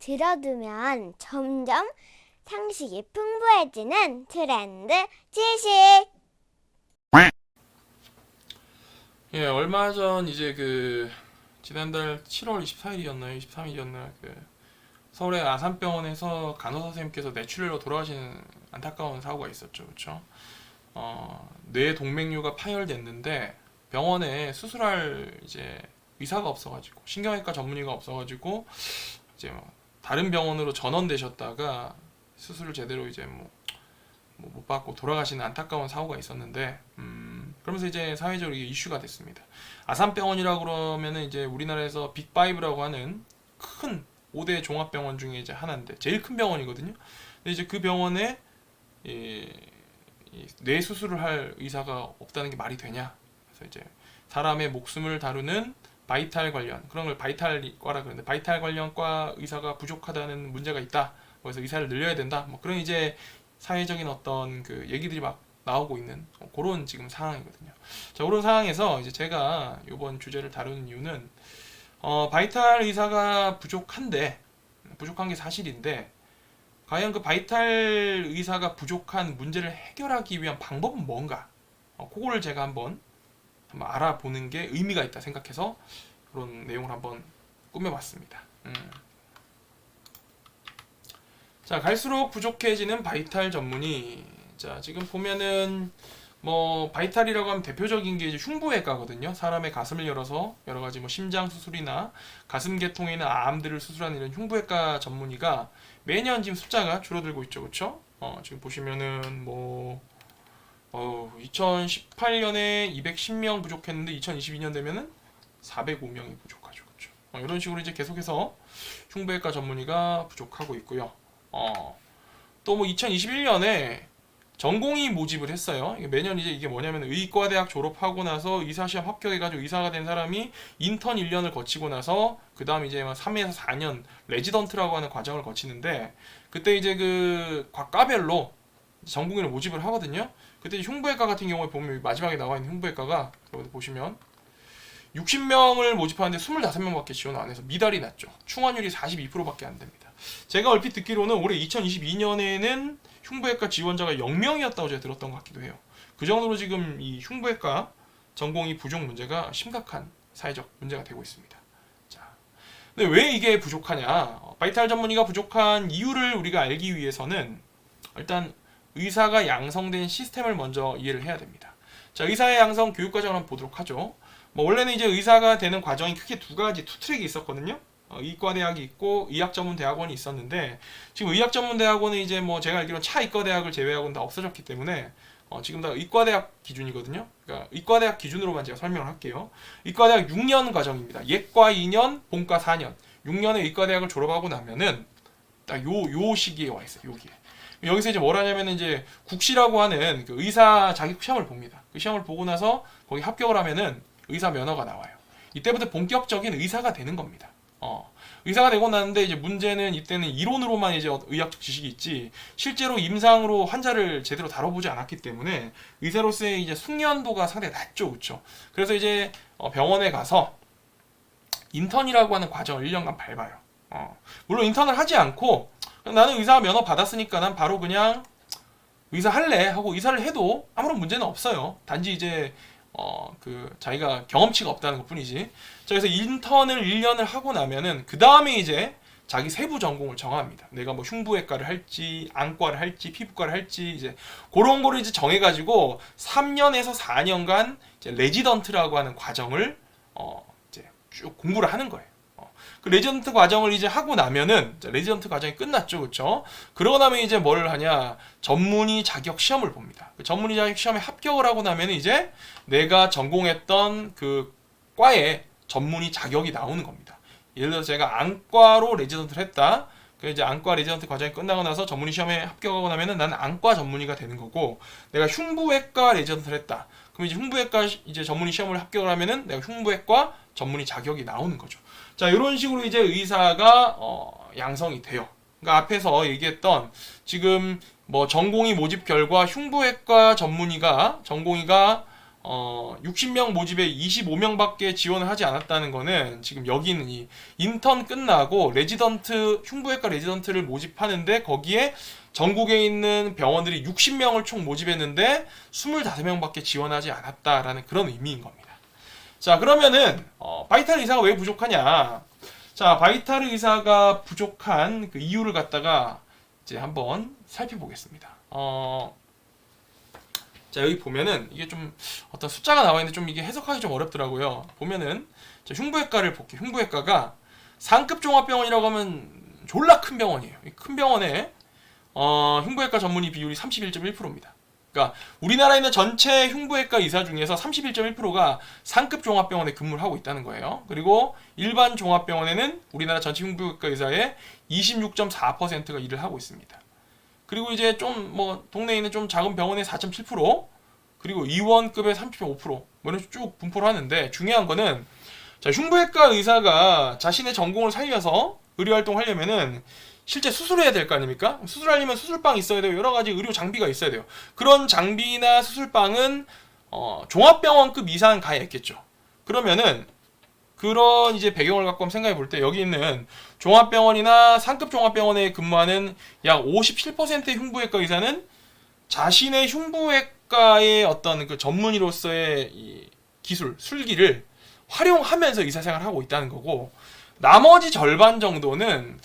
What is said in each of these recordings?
들어두면 점점 상식이 풍부해지는 트렌드 지식. 예, 얼마 전 이제 지난달 7월 24일이었나요? 23일이었나? 서울의 아산병원에서 간호사 선생님께서 뇌출혈로 돌아가시는 안타까운 사고가 있었죠. 그렇죠? 뇌 동맥류가 파열됐는데 병원에 수술할 이제 의사가 없어가지고 신경외과 전문의가 없어가지고 이제 다른 병원으로 전원되셨다가 수술을 제대로 이제 못 받고 돌아가시는 안타까운 사고가 있었는데 그러면서 이제 사회적으로 이게 이슈가 됐습니다. 아산병원이라고 그러면은 이제 우리나라에서 빅5라고 하는 큰 5대 종합병원 중에 이제 하나인데 제일 큰 병원이거든요. 근데 이제 그 병원에 뇌 수술을 할 의사가 없다는 게 말이 되냐? 그래서 이제 사람의 목숨을 다루는 바이탈 관련 그런 걸 바이탈과라 그러는데 바이탈 관련과 의사가 부족하다는 문제가 있다. 그래서 의사를 늘려야 된다. 뭐 그런 이제 사회적인 어떤 얘기들이 막 나오고 있는 그런 지금 상황이거든요. 자, 그런 상황에서 이제 제가 이번 주제를 다루는 이유는 바이탈 의사가 부족한 게 사실인데 과연 그 바이탈 의사가 부족한 문제를 해결하기 위한 방법은 뭔가? 그거를 제가 한번 알아보는 게 의미가 있다 생각해서 그런 내용을 한번 꾸며봤습니다. 자, 갈수록 부족해지는 바이탈 전문의. 자, 지금 보면은 바이탈이라고 하면 대표적인 게 이제 흉부외과거든요. 사람의 가슴을 열어서 여러 가지 심장 수술이나 가슴 계통에 있는 암들을 수술하는 이런 흉부외과 전문의가 매년 지금 숫자가 줄어들고 있죠, 그렇죠? 지금 보시면은 2018년에 210명 부족했는데 2022년 되면은 405명이 부족하죠, 그렇죠? 이런 식으로 이제 계속해서 흉부외과 전문의가 부족하고 있고요. 또 2021년에 전공의 모집을 했어요. 매년 이제 이게 뭐냐면 의과대학 졸업하고 나서 의사시험 합격해가지고 의사가 된 사람이 인턴 1년을 거치고 나서 그 다음 이제 3에서 4년 레지던트라고 하는 과정을 거치는데 그때 이제 과과별로 전공의를 모집을 하거든요. 그때 흉부외과 같은 경우에 보면 마지막에 나와 있는 흉부외과가 여러분들 보시면 60명을 모집하는데 25명밖에 지원 안 해서 미달이 났죠. 충원율이 42%밖에 안 됩니다. 제가 얼핏 듣기로는 올해 2022년에는 흉부외과 지원자가 0명이었다고 제가 들었던 것 같기도 해요. 그 정도로 지금 이 흉부외과 전공의 부족 문제가 심각한 사회적 문제가 되고 있습니다. 자, 근데 왜 이게 부족하냐? 바이탈 전문의가 부족한 이유를 우리가 알기 위해서는 일단 의사가 양성된 시스템을 먼저 이해를 해야 됩니다. 자, 의사의 양성 교육 과정을 한번 보도록 하죠. 원래는 이제 의사가 되는 과정이 크게 투 트랙이 있었거든요. 의과대학이 있고 의학전문대학원이 있었는데 지금 의학전문대학원은 이제 제가 알기로는 차의과대학을 제외하고는 다 없어졌기 때문에 지금 다 의과대학 기준이거든요. 그러니까 의과대학 기준으로만 제가 설명을 할게요. 의과대학 6년 과정입니다. 예과 2년, 본과 4년. 6년의 의과대학을 졸업하고 나면은 딱 요 시기에 와 있어요. 여기에. 여기서 이제 뭘 하냐면은 이제 국시라고 하는 의사 자격 시험을 봅니다. 그 시험을 보고 나서 거기 합격을 하면은 의사 면허가 나와요. 이때부터 본격적인 의사가 되는 겁니다. 의사가 되고 나는데 이제 문제는 이때는 이론으로만 이제 의학적 지식이 있지 실제로 임상으로 환자를 제대로 다뤄보지 않았기 때문에 의사로서의 이제 숙련도가 상당히 낮죠, 그렇죠? 그래서 이제 병원에 가서 인턴이라고 하는 과정을 1년간 밟아요. 물론 인턴을 하지 않고 나는 의사 면허 받았으니까 난 바로 그냥 의사 할래 하고 의사를 해도 아무런 문제는 없어요. 단지 이제 자기가 경험치가 없다는 것 뿐이지. 자, 그래서 인턴을 1년을 하고 나면은 그 다음에 이제 자기 세부 전공을 정합니다. 내가 흉부외과를 할지, 안과를 할지, 피부과를 할지 이제 그런 거를 이제 정해가지고 3년에서 4년간 이제 레지던트라고 하는 과정을 이제 쭉 공부를 하는 거예요. 그 레지던트 과정을 이제 하고 나면은 레지던트 과정이 끝났죠, 그렇죠? 그러고 나면 이제 뭘 하냐? 전문의 자격 시험을 봅니다. 그 전문의 자격 시험에 합격을 하고 나면 이제 내가 전공했던 그 과에 전문의 자격이 나오는 겁니다. 예를 들어서 제가 안과로 레지던트를 했다. 그 이제 안과 레지던트 과정이 끝나고 나서 전문의 시험에 합격하고 나면은 나는 안과 전문의가 되는 거고, 내가 흉부외과 레지던트를 했다. 그럼 이제 흉부외과 이제 전문의 시험을 합격을 하면은 내가 흉부외과 전문의 자격이 나오는 거죠. 자, 이런 식으로 이제 의사가 양성이 돼요. 그러니까 앞에서 얘기했던 지금 전공의 모집 결과 흉부외과 전공의가 60명 모집에 25명밖에 지원을 하지 않았다는 거는 지금 여기는 이 인턴 끝나고 레지던트 흉부외과 레지던트를 모집하는데 거기에 전국에 있는 병원들이 60명을 총 모집했는데 25명밖에 지원하지 않았다라는 그런 의미인 겁니다. 자, 그러면은 바이탈 의사가 왜 부족하냐? 자, 바이탈 의사가 부족한 그 이유를 갖다가 이제 한번 살펴보겠습니다. 자, 여기 보면은 이게 좀 어떤 숫자가 나와 있는데 좀 이게 해석하기 좀 어렵더라고요. 보면은 자, 흉부외과를 볼게요. 흉부외과가 상급 종합병원이라고 하면 졸라 큰 병원이에요. 이 큰 병원에 흉부외과 전문의 비율이 31.1%입니다. 그러니까 우리나라에 있는 전체 흉부외과 의사 중에서 31.1%가 상급 종합병원에 근무를 하고 있다는 거예요. 그리고 일반 종합병원에는 우리나라 전체 흉부외과 의사의 26.4%가 일을 하고 있습니다. 그리고 이제 좀 뭐 동네에 있는 좀 작은 병원의 4.7%, 그리고 의원급의 30.5%, 뭐 이런 식으로 쭉 분포를 하는데 중요한 거는 자, 흉부외과 의사가 자신의 전공을 살려서 의료 활동을 하려면은 실제 수술해야 될 거 아닙니까? 수술하려면 수술방 있어야 되고 여러 가지 의료 장비가 있어야 돼요. 그런 장비나 수술방은 종합병원급 이상 가야 있겠죠. 그러면은 그런 이제 배경을 갖고 한번 생각해 볼 때 여기 있는 종합병원이나 상급 종합병원에 근무하는 약 57%의 흉부외과 의사는 자신의 흉부외과의 어떤 그 전문의로서의 이 기술, 술기를 활용하면서 의사생활을 하고 있다는 거고, 나머지 절반 정도는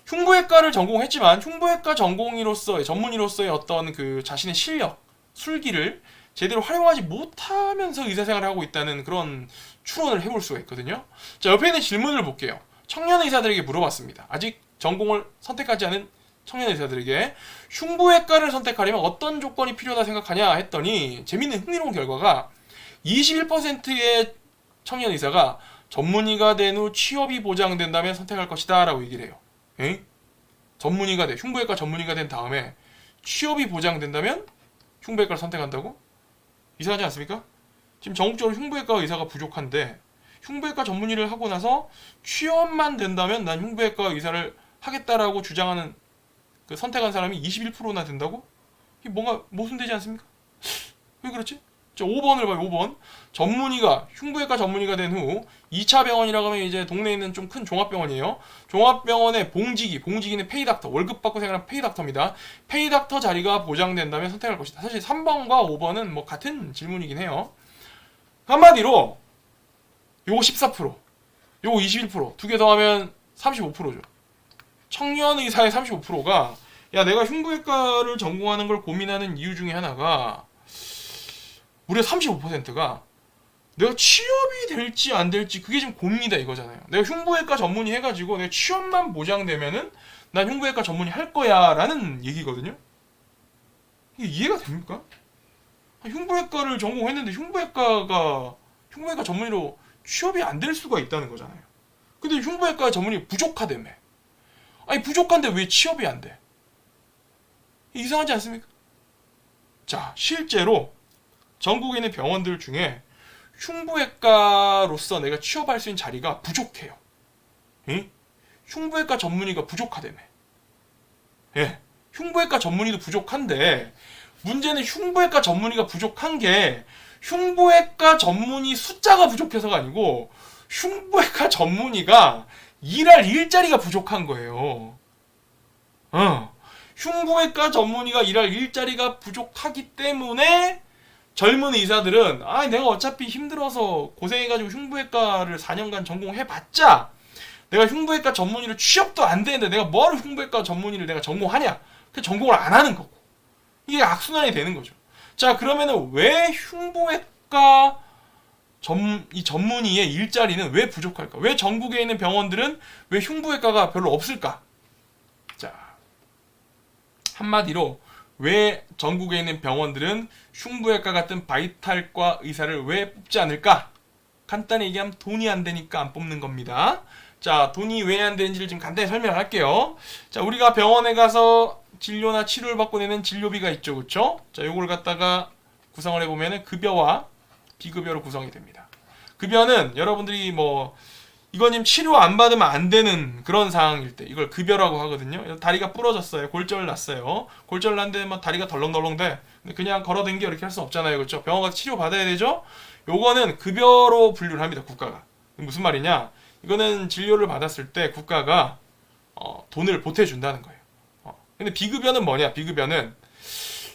흉부외과를 전공했지만 흉부외과 전공의로서의 전문의로서의 어떤 그 자신의 실력, 술기를 제대로 활용하지 못하면서 의사생활을 하고 있다는 그런 추론을 해볼 수가 있거든요. 자, 옆에 있는 질문을 볼게요. 청년 의사들에게 물어봤습니다. 아직 전공을 선택하지 않은 청년 의사들에게 흉부외과를 선택하려면 어떤 조건이 필요하다 생각하냐 했더니 재밌는 흥미로운 결과가 21%의 청년 의사가 전문의가 된 후 취업이 보장된다면 선택할 것이다 라고 얘기를 해요. 에이? 전문의가 돼, 흉부외과 전문의가 된 다음에 취업이 보장된다면 흉부외과를 선택한다고? 이상하지 않습니까? 지금 전국적으로 흉부외과 의사가 부족한데 흉부외과 전문의를 하고 나서 취업만 된다면 난 흉부외과 의사를 하겠다라고 주장하는 그 선택한 사람이 21%나 된다고? 이게 뭔가 모순되지 않습니까? 왜 그렇지? 자, 5번을 봐요. 5번. 전문의가 흉부외과 전문의가 된 후 2차 병원이라고 하면 이제 동네에 있는 좀 큰 종합병원이에요. 종합병원의 봉지기는 페이닥터, 월급 받고 생활하는 페이닥터입니다. 페이닥터 자리가 보장된다면 선택할 것이다. 사실 3번과 5번은 뭐 같은 질문이긴 해요. 한마디로 요거 14%, 요거 21%, 두 개 더하면 35%죠. 청년 의사의 35%가 야, 내가 흉부외과를 전공하는 걸 고민하는 이유 중에 하나가 무려 35%가 내가 취업이 될지 안 될지 그게 지금 고민이다 이거잖아요. 내가 흉부외과 전문의 해가지고 내가 취업만 보장되면은 난 흉부외과 전문의 할 거야 라는 얘기거든요. 이게 이해가 됩니까? 흉부외과를 전공했는데 흉부외과 전문의로 취업이 안 될 수가 있다는 거잖아요. 근데 흉부외과 전문의 부족하다며. 아니 부족한데 왜 취업이 안 돼? 이상하지 않습니까? 자, 실제로 전국에 있는 병원들 중에 흉부외과로서 내가 취업할 수 있는 자리가 부족해요. 응? 흉부외과 전문의가 부족하다며. 예, 흉부외과 전문의도 부족한데 문제는 흉부외과 전문의가 부족한 게 흉부외과 전문의 숫자가 부족해서가 아니고 흉부외과 전문의가 일할 일자리가 부족한 거예요. 흉부외과 전문의가 일할 일자리가 부족하기 때문에 젊은 의사들은 내가 어차피 힘들어서 고생해가지고 흉부외과를 4년간 전공해봤자 내가 흉부외과 전문의로 취업도 안 되는데 내가 뭐하러 흉부외과 전문의를 내가 전공하냐? 그 전공을 안 하는 거고 이게 악순환이 되는 거죠. 자, 그러면은 왜 흉부외과 이 전문의의 일자리는 왜 부족할까? 왜 전국에 있는 병원들은 왜 흉부외과가 별로 없을까? 자, 한마디로 왜 전국에 있는 병원들은 흉부외과 같은 바이탈과 의사를 왜 뽑지 않을까? 간단히 얘기하면 돈이 안 되니까 안 뽑는 겁니다. 자, 돈이 왜 안 되는지를 지금 간단히 설명할게요. 자, 우리가 병원에 가서 진료나 치료를 받고 내는 진료비가 있죠, 그렇죠? 자, 요걸 갖다가 구성을 해보면은 급여와 비급여로 구성이 됩니다. 급여는 여러분들이 뭐 이거님 치료 안 받으면 안 되는 그런 상황일 때 이걸 급여라고 하거든요. 다리가 부러졌어요. 골절 났어요. 골절 났는데 막 다리가 덜렁덜렁대. 근데 그냥 걸어댕겨 이렇게 할 수 없잖아요. 그렇죠? 병원 가서 치료 받아야 되죠. 요거는 급여로 분류를 합니다. 국가가. 무슨 말이냐? 이거는 진료를 받았을 때 국가가 돈을 보태준다는 거예요. 근데 비급여는 뭐냐? 비급여는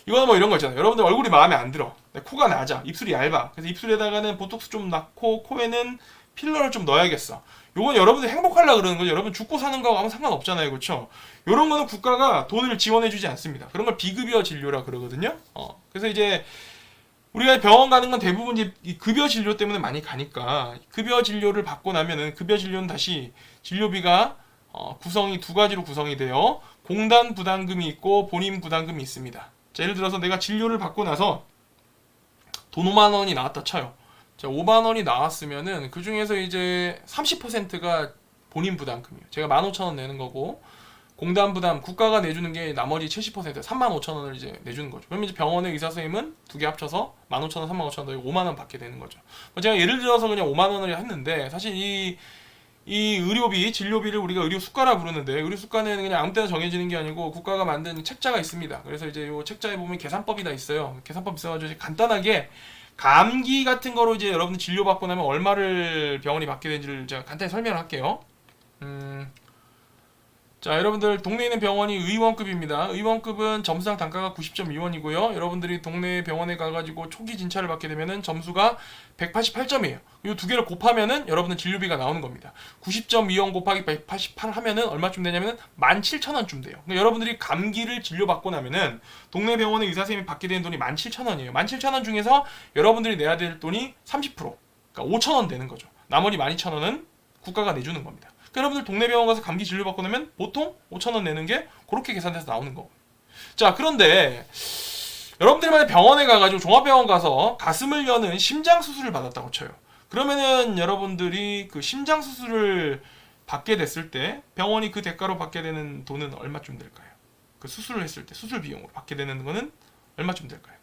이거는 뭐 이런 거 있잖아요. 여러분들 얼굴이 마음에 안 들어. 코가 낮아. 입술이 얇아. 그래서 입술에다가는 보톡스 좀 넣고 코에는 필러를 좀 넣어야겠어. 요건 여러분들 행복하려고 그러는 거죠. 여러분 죽고 사는 거하고 아무 상관없잖아요. 그렇죠? 요런 거는 국가가 돈을 지원해주지 않습니다. 그런 걸 비급여 진료라 그러거든요. 그래서 이제 우리가 병원 가는 건 대부분 이제 이 급여 진료 때문에 많이 가니까 급여 진료를 받고 나면은 급여 진료는 다시 진료비가 구성이 두 가지로 구성이 돼요. 공단 부담금이 있고 본인 부담금이 있습니다. 자, 예를 들어서 내가 진료를 받고 나서 돈 5만 원이 나왔다 쳐요. 자, 5만 원이 나왔으면은 그 중에서 이제 30%가 본인 부담금이에요. 제가 15,000원 내는 거고 공단 부담 국가가 내주는 게 나머지 70% 35,000원을 이제 내주는 거죠. 그러면 이제 병원의 의사 선생님은 두 개 합쳐서 15,000원, 35,000원 5만 원 받게 되는 거죠. 제가 예를 들어서 그냥 5만 원을 했는데 사실 이 의료비, 진료비를 우리가 의료 수가라 부르는데 의료 수가는 그냥 아무 때나 정해지는 게 아니고 국가가 만든 책자가 있습니다. 그래서 이제 이 책자에 보면 계산법이 다 있어요. 계산법 있어가지고 간단하게 감기 같은 거로 이제 여러분들 진료받고 나면 얼마를 병원이 받게 되는지를 제가 간단히 설명을 할게요. 자, 여러분들 동네에 있는 병원이 의원급입니다. 의원급은 점수당 단가가 90.2원이고요. 여러분들이 동네 병원에 가가지고 초기 진찰을 받게 되면은 점수가 188점이에요. 이 두 개를 곱하면은 여러분들 진료비가 나오는 겁니다. 90.2원 곱하기 188 하면은 얼마쯤 되냐면은 17,000원쯤 돼요. 그러니까 여러분들이 감기를 진료받고 나면은 동네 병원의 의사 선생님이 받게 되는 돈이 17,000원이에요. 17,000원 중에서 여러분들이 내야 될 돈이 30%, 그러니까 5,000원 되는 거죠. 나머지 12,000원은 국가가 내주는 겁니다. 여러분들 동네 병원 가서 감기 진료 받고 나면 보통 5,000원 내는 게 그렇게 계산돼서 나오는 거고. 자, 그런데 여러분들이 만약 병원에 가가지고 종합병원 가서 가슴을 여는 심장 수술을 받았다고 쳐요. 그러면은 여러분들이 그 심장 수술을 받게 됐을 때 병원이 그 대가로 받게 되는 돈은 얼마쯤 될까요? 그 수술을 했을 때 수술 비용으로 받게 되는 거는 얼마쯤 될까요?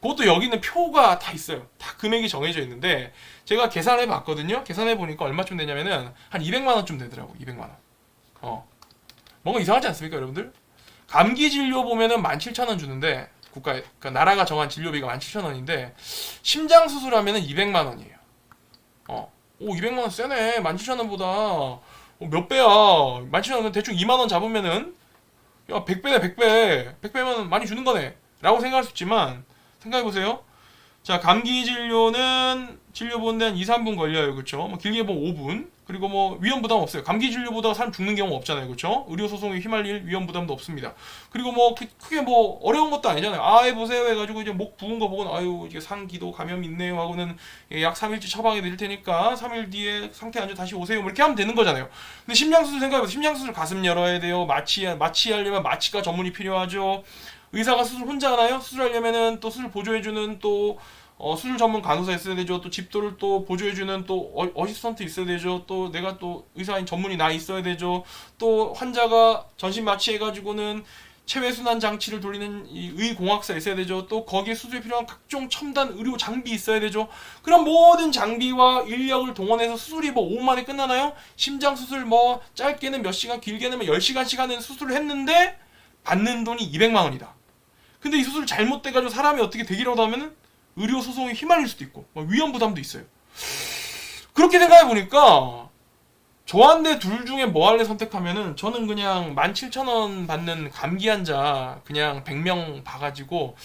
그것도 여기 있는 표가 다 있어요. 다 금액이 정해져 있는데 제가 계산해 봤거든요. 계산해 보니까 얼마쯤 되냐면은 한 200만 원쯤 되더라고. 200만 원. 뭔가 이상하지 않습니까, 여러분들? 감기 진료 보면은 17,000원 주는데 그러니까 나라가 정한 진료비가 17,000원인데 심장 수술하면은 200만 원이에요. 오, 200만 원 세네. 17,000원보다 몇 배야. 17,000원 대충 2만 원 잡으면은 야, 100배네, 100배. 100배면 많이 주는 거네. 라고 생각할 수 있지만 생각해보세요. 자, 감기 진료는 진료 보는데 한 2, 3분 걸려요. 그쵸? 뭐 길게 보면 5분. 그리고 뭐 위험 부담 없어요. 감기 진료보다 사람 죽는 경우 없잖아요. 그쵸? 의료 소송에 휘말릴 위험 부담도 없습니다. 그리고 뭐 크게 뭐 어려운 것도 아니잖아요. 아, 해보세요 해가지고 이제 목 부은 거 보고는 아유 이게 상기도 감염 있네요 하고는 약 3일치 처방해 드릴 테니까 3일 뒤에 상태 안 좋아 다시 오세요. 뭐 이렇게 하면 되는 거잖아요. 근데 심장수술 생각해보세요. 심장수술 가슴 열어야 돼요. 마취하려면 마취가 전문이 필요하죠. 의사가 수술 혼자 하나요? 수술하려면은 또 수술 보조해주는 또 수술 전문 간호사 있어야 되죠. 또 집도를 또 보조해주는 또 어시스턴트 있어야 되죠. 또 내가 또 의사인 전문이 나 있어야 되죠. 또 환자가 전신 마취해가지고는 체외순환 장치를 돌리는 이 의공학사 있어야 되죠. 또 거기에 수술에 필요한 각종 첨단 의료 장비 있어야 되죠. 그럼 모든 장비와 인력을 동원해서 수술이 뭐 5분 만에 끝나나요? 심장 수술 뭐 짧게는 몇 시간, 길게는 뭐 10시간씩 하는 수술을 했는데 받는 돈이 200만 원이다. 근데 이 수술 잘못돼가지고 사람이 어떻게 되기라도 하면은 의료 소송에 휘말릴 수도 있고 위험 부담도 있어요. 그렇게 생각해보니까 저한테 둘 중에 뭐 할래 선택하면은 저는 그냥 17,000원 받는 감기 환자 그냥 100명 봐가지고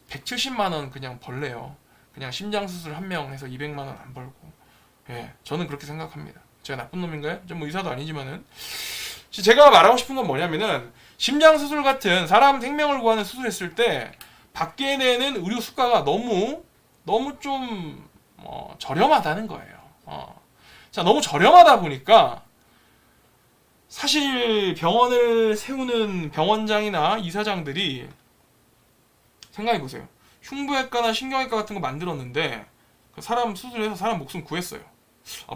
170만 원 그냥 벌래요. 그냥 심장 수술 한 명 해서 200만 원 안 벌고. 예, 저는 그렇게 생각합니다. 제가 나쁜 놈인가요? 좀 뭐 의사도 아니지만은 제가 말하고 싶은 건 뭐냐면은 심장 수술 같은 사람 생명을 구하는 수술했을 때 받게 되는 의료 수가가 너무 좀 저렴하다는 거예요. 자, 너무 저렴하다 보니까 사실 병원을 세우는 병원장이나 이사장들이 생각해보세요. 흉부외과나 신경외과 같은 거 만들었는데 사람 수술해서 사람 목숨 구했어요.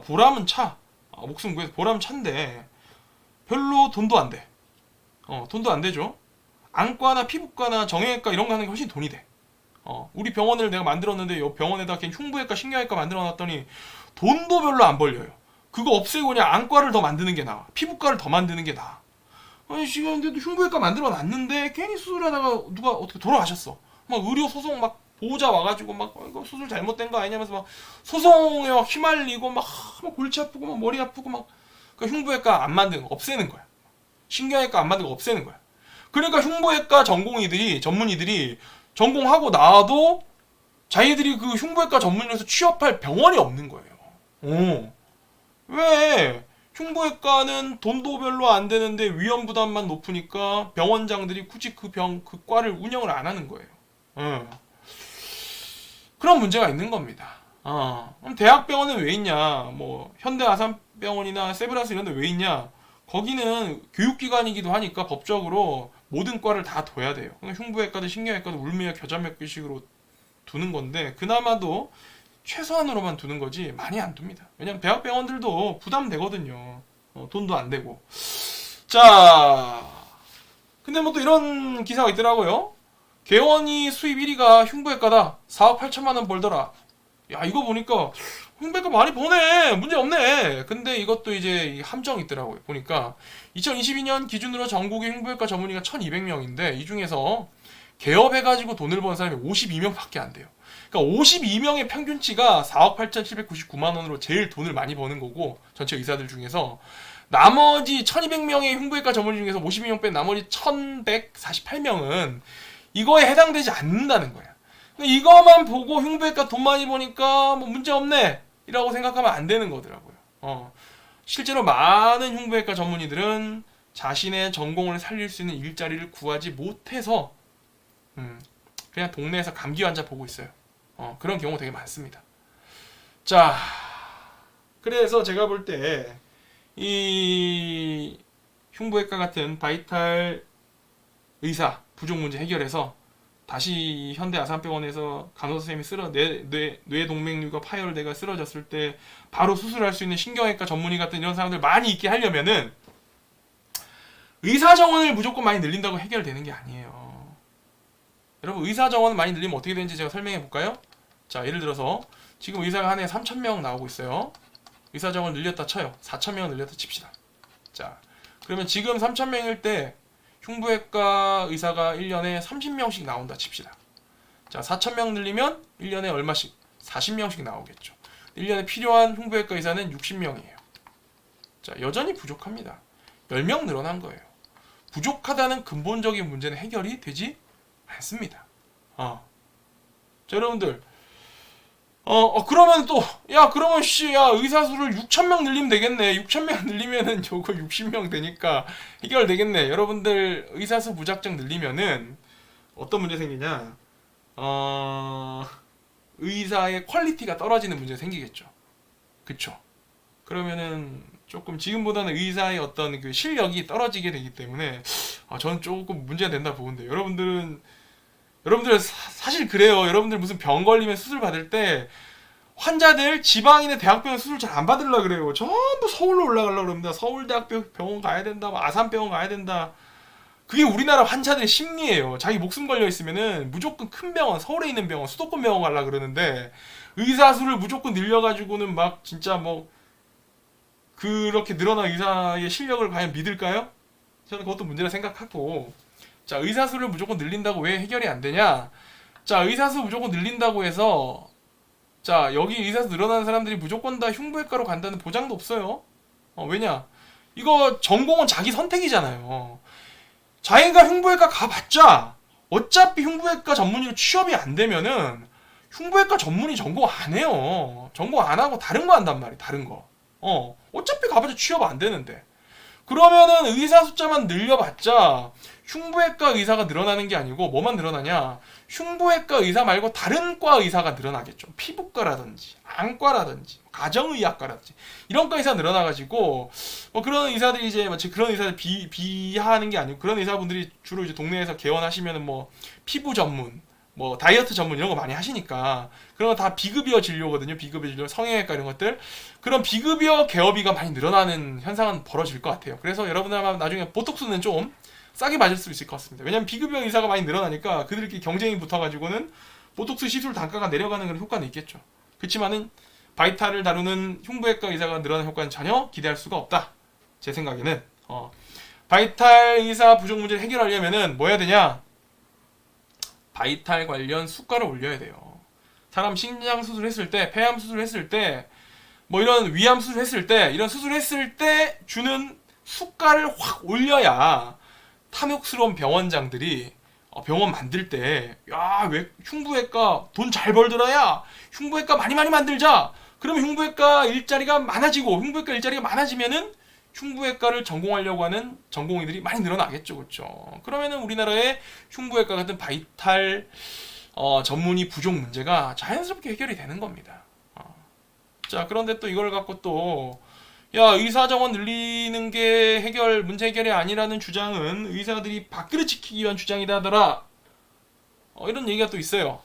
보람은 차. 목숨 구해서 보람은 찬데 별로 돈도 안 돼. 돈도 안 되죠. 안과나 피부과나 정형외과 이런 거 하는 게 훨씬 돈이 돼. 우리 병원을 내가 만들었는데 이 병원에다 그냥 흉부외과, 신경외과 만들어 놨더니 돈도 별로 안 벌려요. 그거 없애고 그냥 안과를 더 만드는 게 나아. 피부과를 더 만드는 게 나아. 아니 지금 근데도 흉부외과 만들어 놨는데 괜히 수술하다가 누가 어떻게 돌아가셨어. 막 의료 소송 막 보호자 와가지고 막 이거 수술 잘못된 거 아니냐면서 막 소송에 막 휘말리고 막 골치 아프고 막 머리 아프고 막 그러니까 흉부외과 안 만드는 거 없애는 거야. 신경외과 안 만드는 거 없애는 거야. 그러니까 흉부외과 전문의들이 전공하고 나와도 자기들이 그 흉부외과 전문의로서 취업할 병원이 없는 거예요. 왜? 흉부외과는 돈도 별로 안 되는데 위험 부담만 높으니까 병원장들이 굳이 그 과를 운영을 안 하는 거예요. 그런 문제가 있는 겁니다. 그럼 대학병원은 왜 있냐? 뭐 현대아산병원이나 세브란스 이런 데 왜 있냐? 거기는 교육기관이기도 하니까 법적으로 모든 과를 다 둬야 돼요. 흉부외과도 신경외과도 울미와 겨자맥기식으로 두는 건데 그나마도 최소한으로만 두는 거지 많이 안 둡니다. 왜냐면 대학병원들도 부담되거든요. 돈도 안 되고. 자, 근데 뭐 또 이런 기사가 있더라고요. 개원이 수입 1위가 흉부외과다. 4억 8천만 원 벌더라. 야, 이거 보니까 흉부외과 많이 버네. 문제 없네. 근데 이것도 이제 함정이 있더라고요. 보니까 2022년 기준으로 전국의 흉부외과 전문의가 1200명인데 이 중에서 개업해가지고 돈을 버는 사람이 52명밖에 안 돼요. 그러니까 52명의 평균치가 4억 8,799만 원으로 제일 돈을 많이 버는 거고 전체 의사들 중에서 나머지 1200명의 흉부외과 전문의 중에서 52명 뺀 나머지 1148명은 이거에 해당되지 않는다는 거야. 근데 이거만 보고 흉부외과 돈 많이 버니까 뭐 문제 없네 이라고 생각하면 안 되는 거더라고요. 실제로 많은 흉부외과 전문의들은 자신의 전공을 살릴 수 있는 일자리를 구하지 못해서 그냥 동네에서 감기 환자 보고 있어요. 그런 경우 되게 많습니다. 자, 그래서 제가 볼 때 이 흉부외과 같은 바이탈 의사 부족 문제 해결해서 다시 현대아산병원에서 간호사 선생님이 뇌동맥류가 파열돼가 쓰러졌을 때 바로 수술할 수 있는 신경외과 전문의 같은 이런 사람들 많이 있게 하려면은 의사 정원을 무조건 많이 늘린다고 해결되는 게 아니에요. 여러분 의사 정원 많이 늘리면 어떻게 되는지 제가 설명해 볼까요? 자, 예를 들어서 지금 의사가 한 해에 3,000명 나오고 있어요. 의사 정원 늘렸다 쳐요. 4,000명을 늘렸다 칩시다. 자, 그러면 지금 3,000명일 때 흉부외과 의사가 1년에 30명씩 나온다 칩시다. 자, 4,000명 늘리면 1년에 얼마씩? 40명씩 나오겠죠. 1년에 필요한 흉부외과 의사는 60명이에요. 자, 여전히 부족합니다. 10명 늘어난 거예요. 부족하다는 근본적인 문제는 해결이 되지 않습니다. 자, 여러분들 그러면 또 그러면 의사 수를 6,000명 늘리면 되겠네. 6,000명 늘리면은 저거 60명 되니까 해결되겠네. 여러분들 의사 수 무작정 늘리면은 어떤 문제 생기냐? 의사의 퀄리티가 떨어지는 문제 생기겠죠. 그쵸? 그러면은 조금 지금보다는 의사의 어떤 그 실력이 떨어지게 되기 때문에 저는 조금 문제가 된다 보는데 여러분들 사실 그래요. 여러분들 무슨 병 걸리면 수술 받을 때 환자들 지방인의 대학병원 수술 잘 안 받으려고 그래요. 전부 서울로 올라가려고 그럽니다. 서울대학병원 가야 된다. 아산병원 가야 된다. 그게 우리나라 환자들의 심리예요. 자기 목숨 걸려 있으면은 무조건 큰 병원, 서울에 있는 병원, 수도권 병원 가려고 그러는데 의사 수를 무조건 늘려가지고는 막 진짜 뭐 그렇게 늘어난 의사의 실력을 과연 믿을까요? 저는 그것도 문제라 생각하고. 자, 의사 수를 무조건 늘린다고 왜 해결이 안 되냐? 자, 의사 수 무조건 늘린다고 해서 자, 여기 의사 수 늘어나는 사람들이 무조건 다 흉부외과로 간다는 보장도 없어요. 왜냐? 이거 전공은 자기 선택이잖아요. 자기가 흉부외과 가봤자 어차피 흉부외과 전문의로 취업이 안 되면은 흉부외과 전문의 전공 안 해요. 전공 안 하고 다른 거 한단 말이야. 다른 거. 어차피 가봤자 취업 안 되는데. 그러면은 의사 숫자만 늘려봤자 흉부외과 의사가 늘어나는 게 아니고 뭐만 늘어나냐? 흉부외과 의사 말고 다른 과 의사가 늘어나겠죠. 피부과라든지 안과라든지 가정의학과라든지 이런 과 의사 늘어나가지고 뭐 그런 의사들이 이제 마치 그런 의사들 비하하는 게 아니고 그런 의사분들이 주로 이제 동네에서 개원하시면은 뭐 피부 전문 뭐 다이어트 전문 이런 거 많이 하시니까 그런 거 다 비급여 진료거든요. 비급여 진료, 성형외과 이런 것들 그런 비급여 개업이가 많이 늘어나는 현상은 벌어질 것 같아요. 그래서 여러분들 아마 나중에 보톡스는 좀 싸게 맞을 수 있을 것 같습니다. 왜냐면 비급여 의사가 많이 늘어나니까 그들끼리 경쟁이 붙어가지고는 보톡스 시술 단가가 내려가는 그런 효과는 있겠죠. 그렇지만은 바이탈을 다루는 흉부외과 의사가 늘어나는 효과는 전혀 기대할 수가 없다. 제 생각에는 바이탈 의사 부족 문제를 해결하려면은 뭐 해야 되냐? 바이탈 관련 수가를 올려야 돼요. 사람 신장 수술했을 때, 폐암 수술했을 때, 뭐 이런 위암 수술했을 때, 이런 수술했을 때 주는 수가를 확 올려야 탐욕스러운 병원장들이 병원 만들 때, 야, 왜 흉부외과 돈 잘 벌더라, 야, 흉부외과 많이 만들자. 그러면 흉부외과 일자리가 많아지고, 흉부외과 일자리가 많아지면은 흉부외과를 전공하려고 하는 전공의들이 많이 늘어나겠죠, 그렇죠? 그러면은 우리나라의 흉부외과 같은 바이탈 전문의 부족 문제가 자연스럽게 해결이 되는 겁니다. 자, 그런데 또 이걸 갖고 또 야, 의사 정원 늘리는 게 문제 해결이 아니라는 주장은 의사들이 밥그릇 지키기 위한 주장이다 하더라. 이런 얘기가 또 있어요.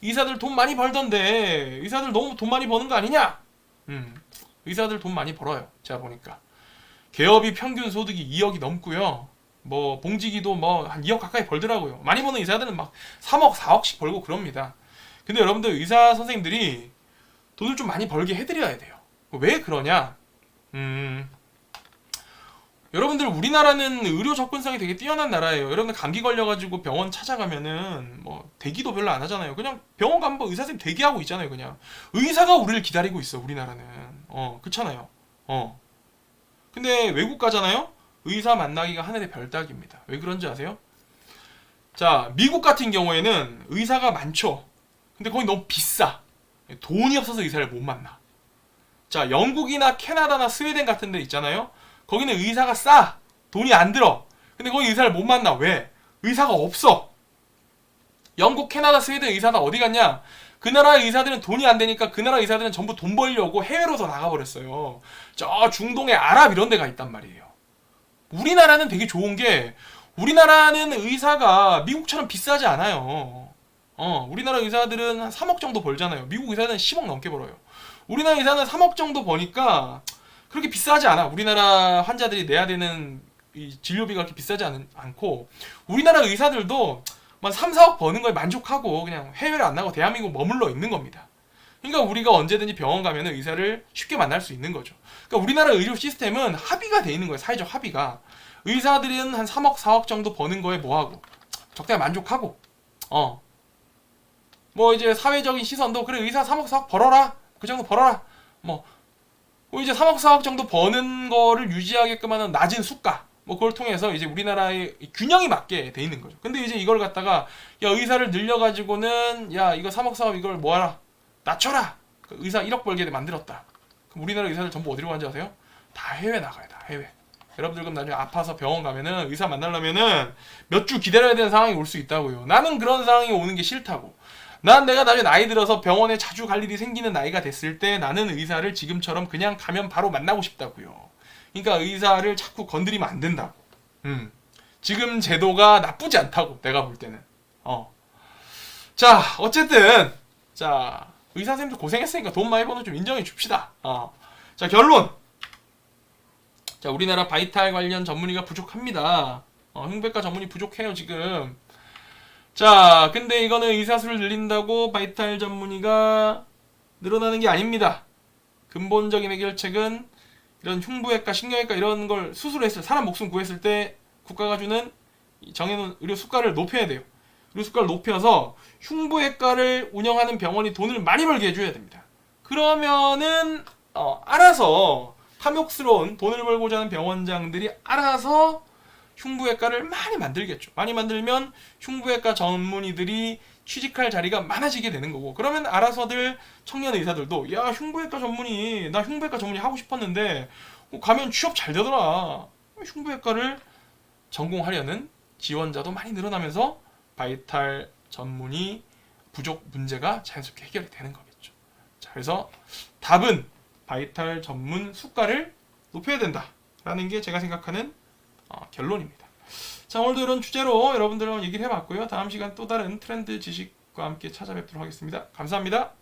의사들 돈 많이 벌던데 의사들 너무 돈 많이 버는 거 아니냐? 의사들 돈 많이 벌어요. 제가 보니까 개업이 평균 소득이 2억이 넘고요. 뭐 봉지기도 뭐 한 2억 가까이 벌더라고요. 많이 버는 의사들은 막 3억, 4억씩 벌고 그럽니다. 근데 여러분들 의사 선생님들이 돈을 좀 많이 벌게 해드려야 돼요. 왜 그러냐? 여러분들 우리나라는 의료 접근성이 되게 뛰어난 나라예요. 여러분들 감기 걸려가지고 병원 찾아가면은 뭐 대기도 별로 안 하잖아요. 그냥 병원 가면 뭐 의사 선생님 대기하고 있잖아요. 그냥 의사가 우리를 기다리고 있어. 우리나라는 그렇잖아요. 근데 외국 가잖아요. 의사 만나기가 하늘의 별 따기입니다. 왜 그런지 아세요? 자, 미국 같은 경우에는 의사가 많죠. 근데 거기 너무 비싸. 돈이 없어서 의사를 못 만나. 자, 영국이나 캐나다나 스웨덴 같은 데 있잖아요. 거기는 의사가 싸. 돈이 안 들어. 근데 거기 의사를 못 만나. 왜? 의사가 없어. 영국, 캐나다, 스웨덴 의사가 어디 갔냐? 그 나라 의사들은 돈이 안 되니까 그 나라 의사들은 전부 돈 벌려고 해외로 더 나가버렸어요. 저 중동의 아랍 이런 데가 있단 말이에요. 우리나라는 되게 좋은 게 우리나라는 의사가 미국처럼 비싸지 않아요. 우리나라 의사들은 한 3억 정도 벌잖아요. 미국 의사는 10억 넘게 벌어요. 우리나라 의사는 3억 정도 버니까 그렇게 비싸지 않아. 우리나라 환자들이 내야 되는 이 진료비가 그렇게 비싸지 않고 우리나라 의사들도 만 3, 4억 버는 거에 만족하고 그냥 해외를 안 나가고 대한민국 머물러 있는 겁니다. 그러니까 우리가 언제든지 병원 가면 의사를 쉽게 만날 수 있는 거죠. 그러니까 우리나라 의료 시스템은 합의가 돼 있는 거예요. 사회적 합의가. 의사들은 한 3억, 4억 정도 버는 거에 뭐하고 적당히 만족하고 뭐 이제 사회적인 시선도 그래 의사 3억, 4억 벌어라. 그 정도 벌어라. 뭐 이제 3억, 4억 정도 버는 거를 유지하게끔 하는 낮은 수가 뭐 그걸 통해서 이제 우리나라의 균형이 맞게 돼 있는 거죠. 근데 이제 이걸 갖다가 야 의사를 늘려가지고는 야 이거 3억, 4억 이걸 뭐하라 낮춰라. 그 의사 1억 벌게 만들었다. 그럼 우리나라 의사들 전부 어디로 가는지 아세요? 다 해외 나가요. 다 해외. 여러분들 그럼 나중에 아파서 병원 가면은 의사 만나려면은 몇 주 기다려야 되는 상황이 올 수 있다고요. 나는 그런 상황이 오는 게 싫다고. 난 내가 나중에 나이 들어서 병원에 자주 갈 일이 생기는 나이가 됐을 때 나는 의사를 지금처럼 그냥 가면 바로 만나고 싶다고요. 그러니까 의사를 자꾸 건드리면 안 된다고. 지금 제도가 나쁘지 않다고 내가 볼 때는. 자, 어쨌든 자 의사 선생님도 고생했으니까 돈 많이 버는 좀 인정해 줍시다. 자, 결론. 자, 우리나라 바이탈 관련 전문의가 부족합니다. 흉부외과 전문의 부족해요 지금. 자, 근데 이거는 의사수를 늘린다고 바이탈 전문의가 늘어나는 게 아닙니다. 근본적인 해결책은 이런 흉부외과, 신경외과 이런 걸 수술했을 때, 사람 목숨 구했을 때 국가가 주는 정해놓은 의료 수가를 높여야 돼요. 의료 수가를 높여서 흉부외과를 운영하는 병원이 돈을 많이 벌게 해줘야 됩니다. 그러면은 알아서 탐욕스러운 돈을 벌고자 하는 병원장들이 알아서 흉부외과를 많이 만들겠죠. 많이 만들면 흉부외과 전문의들이 취직할 자리가 많아지게 되는 거고 그러면 알아서들 청년 의사들도 야 흉부외과 전문의 나 흉부외과 전문의 하고 싶었는데 가면 취업 잘 되더라. 흉부외과를 전공하려는 지원자도 많이 늘어나면서 바이탈 전문의 부족 문제가 자연스럽게 해결이 되는 거겠죠. 자, 그래서 답은 바이탈 전문 수가를 높여야 된다라는 게 제가 생각하는 결론입니다. 자, 오늘도 이런 주제로 여러분들과 얘기를 해봤고요. 다음 시간 또 다른 트렌드 지식과 함께 찾아뵙도록 하겠습니다. 감사합니다.